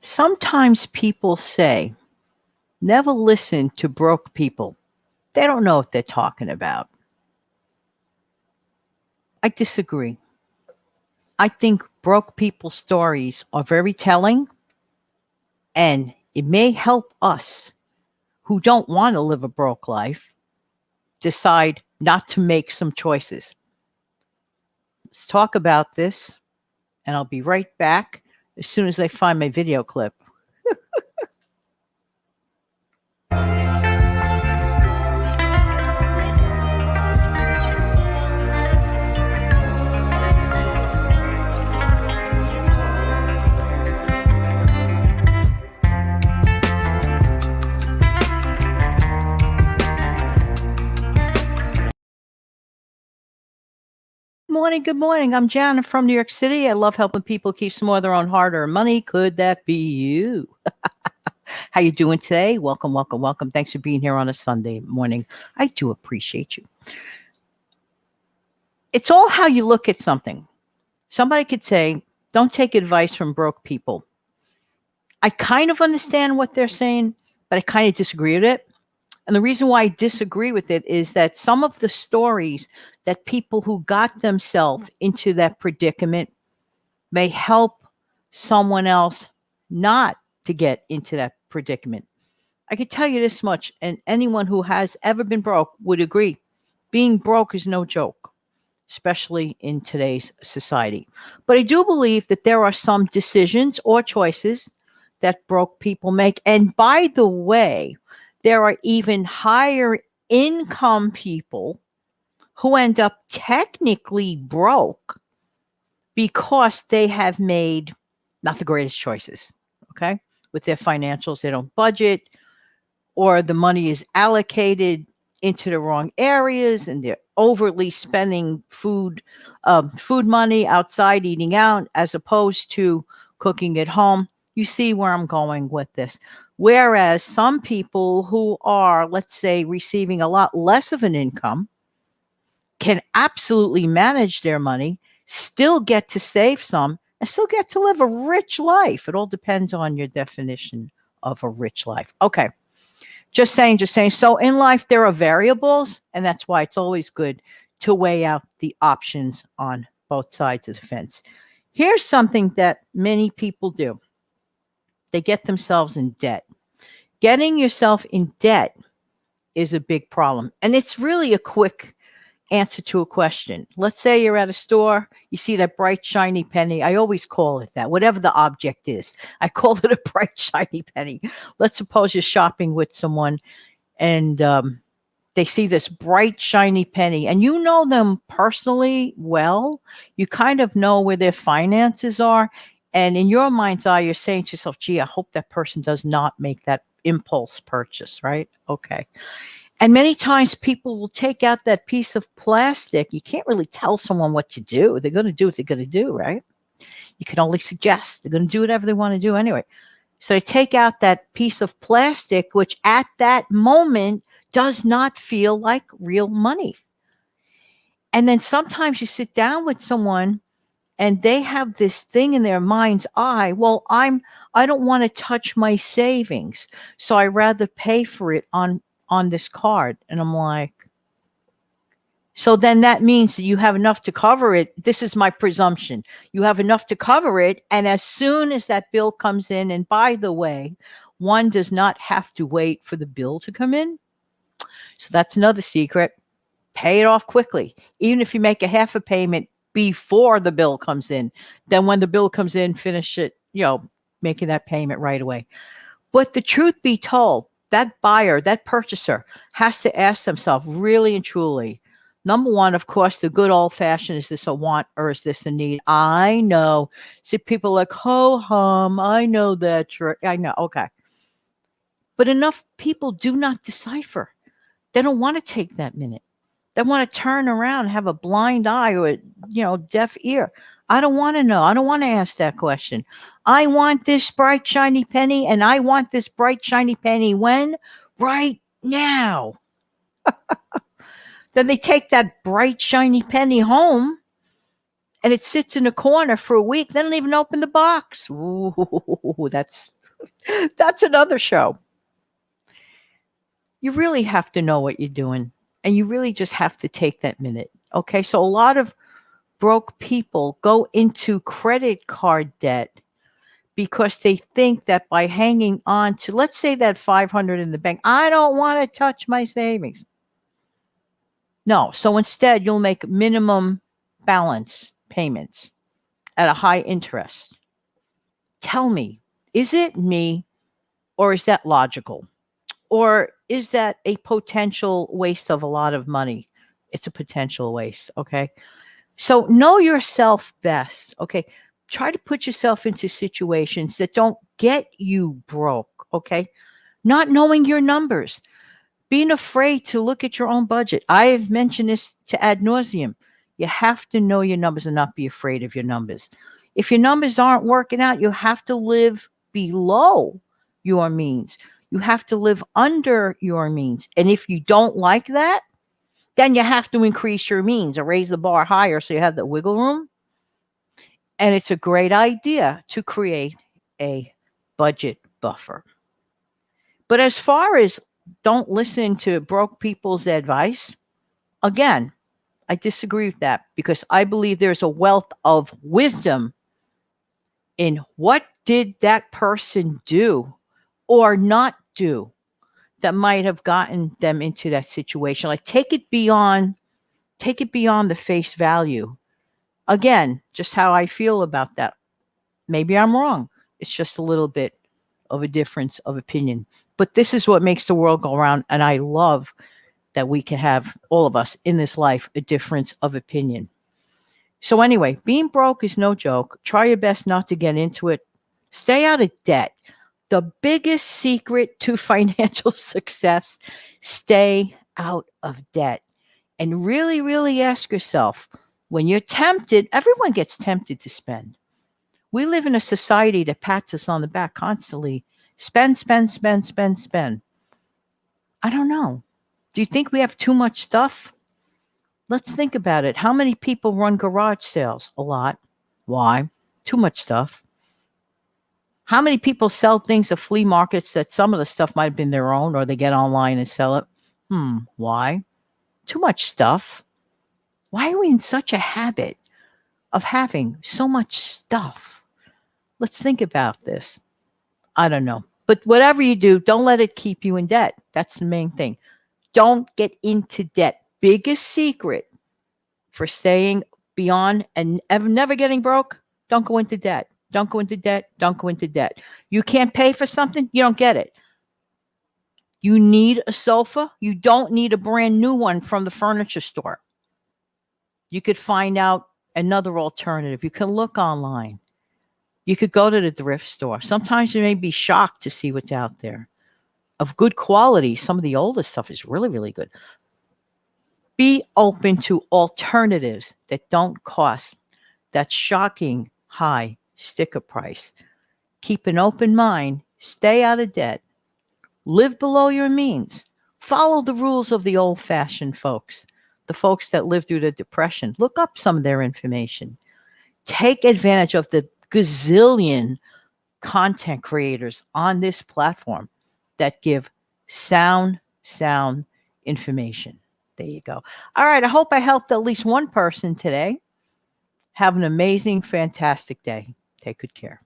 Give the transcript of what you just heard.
Sometimes people say, never listen to broke people. They don't know what they're talking about. I disagree. I think broke people's stories are very telling, and it may help us who don't want to live a broke life decide not to make some choices. Let's talk about this, and I'll be right back as soon as I find my video clip. Morning, good morning. I'm Janet from New York City. I love helping people keep some more of their own hard-earned money. Could that be you? How you doing today? Welcome, welcome, welcome. Thanks for being here on a Sunday morning. I do appreciate you. It's all how you look at something. Somebody could say, don't take advice from broke people. I kind of understand what they're saying, but I kind of disagree with it. And the reason why I disagree with it is that some of the stories that people who got themselves into that predicament may help someone else not to get into that predicament. I could tell you this much, and anyone who has ever been broke would agree. Being broke is no joke, especially in today's society. But I do believe that there are some decisions or choices that broke people make. And by the way, there are even higher income people who end up technically broke because they have made not the greatest choices, okay? With their financials, they don't budget, or the money is allocated into the wrong areas, and they're overly spending food money outside eating out as opposed to cooking at home. You see where I'm going with this. Whereas some people who are, let's say, receiving a lot less of an income can absolutely manage their money, still get to save some, and still get to live a rich life. It all depends on your definition of a rich life. Okay. Just saying. So in life, there are variables, and that's why it's always good to weigh out the options on both sides of the fence. Here's something that many people do. They get themselves in debt. Getting yourself in debt is a big problem. And it's really a quick answer to a question. Let's say you're at a store, you see that bright, shiny penny. I always call it that, whatever the object is. I call it a bright, shiny penny. Let's suppose you're shopping with someone and they see this bright, shiny penny, and you know them personally well. You kind of know where their finances are. And in your mind's eye, you're saying to yourself, gee, I hope that person does not make that impulse purchase, right? Okay. And many times people will take out that piece of plastic. You can't really tell someone what to do. They're going to do what they're going to do, right? You can only suggest. They're going to do whatever they want to do anyway. So they take out that piece of plastic, which at that moment does not feel like real money. And then sometimes you sit down with someone and they have this thing in their mind's eye. Well, I don't want to touch my savings, so I rather pay for it on this card. And I'm like, so then that means that you have enough to cover it. This is my presumption. You have enough to cover it. And as soon as that bill comes in, and by the way, one does not have to wait for the bill to come in. So that's another secret. Pay it off quickly. Even if you make a half a payment before the bill comes in, then when the bill comes in, finish it, making that payment right away. But the truth be told, that buyer, that purchaser has to ask themselves really and truly, number one, of course, the good old fashioned, is this a want or is this a need? I know. See, people like, ho hum, I know that. I know. Okay. But enough people do not decipher. They don't want to take that minute. They want to turn around and have a blind eye or a, deaf ear. I don't want to know. I don't want to ask that question. I want this bright, shiny penny, and I want this bright, shiny penny when? Right now. Then they take that bright, shiny penny home, and it sits in a corner for a week. They don't even open the box. Ooh, that's That's another show. You really have to know what you're doing, and you really just have to take that minute. Okay. So a lot of broke people go into credit card debt because they think that by hanging on to, let's say, that 500 in the bank, I don't want to touch my savings. No. So instead, you'll make minimum balance payments at a high interest. Tell me, is it me, or is that logical? Or is that a potential waste of a lot of money? It's a potential waste. Okay. So know yourself best. Okay. Try to put yourself into situations that don't get you broke. Okay. Not knowing your numbers, being afraid to look at your own budget. I have mentioned this to ad nauseum. You have to know your numbers and not be afraid of your numbers. If your numbers aren't working out, you have to live below your means. You have to live under your means. And if you don't like that, then you have to increase your means or raise the bar higher so you have the wiggle room. And it's a great idea to create a budget buffer. But as far as don't listen to broke people's advice, again, I disagree with that because I believe there's a wealth of wisdom in what did that person do or not do that might have gotten them into that situation. Like take it beyond the face value. Again, just how I feel about that. Maybe I'm wrong. It's just a little bit of a difference of opinion. But this is what makes the world go around. And I love that we can have, all of us in this life, a difference of opinion. So anyway, being broke is no joke. Try your best not to get into it. Stay out of debt. The biggest secret to financial success, stay out of debt. And really, really ask yourself, when you're tempted, everyone gets tempted to spend. We live in a society that pats us on the back constantly. Spend, spend, spend, spend, spend. I don't know. Do you think we have too much stuff? Let's think about it. How many people run garage sales? A lot. Why? Too much stuff. How many people sell things at flea markets that some of the stuff might have been their own, or they get online and sell it? Why? Too much stuff. Why are we in such a habit of having so much stuff? Let's think about this. I don't know. But whatever you do, don't let it keep you in debt. That's the main thing. Don't get into debt. Biggest secret for staying beyond and never getting broke, don't go into debt. Don't go into debt. Don't go into debt. You can't pay for something, you don't get it. You need a sofa. You don't need a brand new one from the furniture store. You could find out another alternative. You can look online. You could go to the thrift store. Sometimes you may be shocked to see what's out there of good quality. Some of the older stuff is really, really good. Be open to alternatives that don't cost that shocking high sticker price. Keep an open mind. Stay out of debt. Live below your means. Follow the rules of the old-fashioned folks, the folks that lived through the Depression. Look up some of their information. Take advantage of the gazillion content creators on this platform that give sound information. There you go. All right. I hope I helped at least one person today. Have an amazing, fantastic day. Take good care.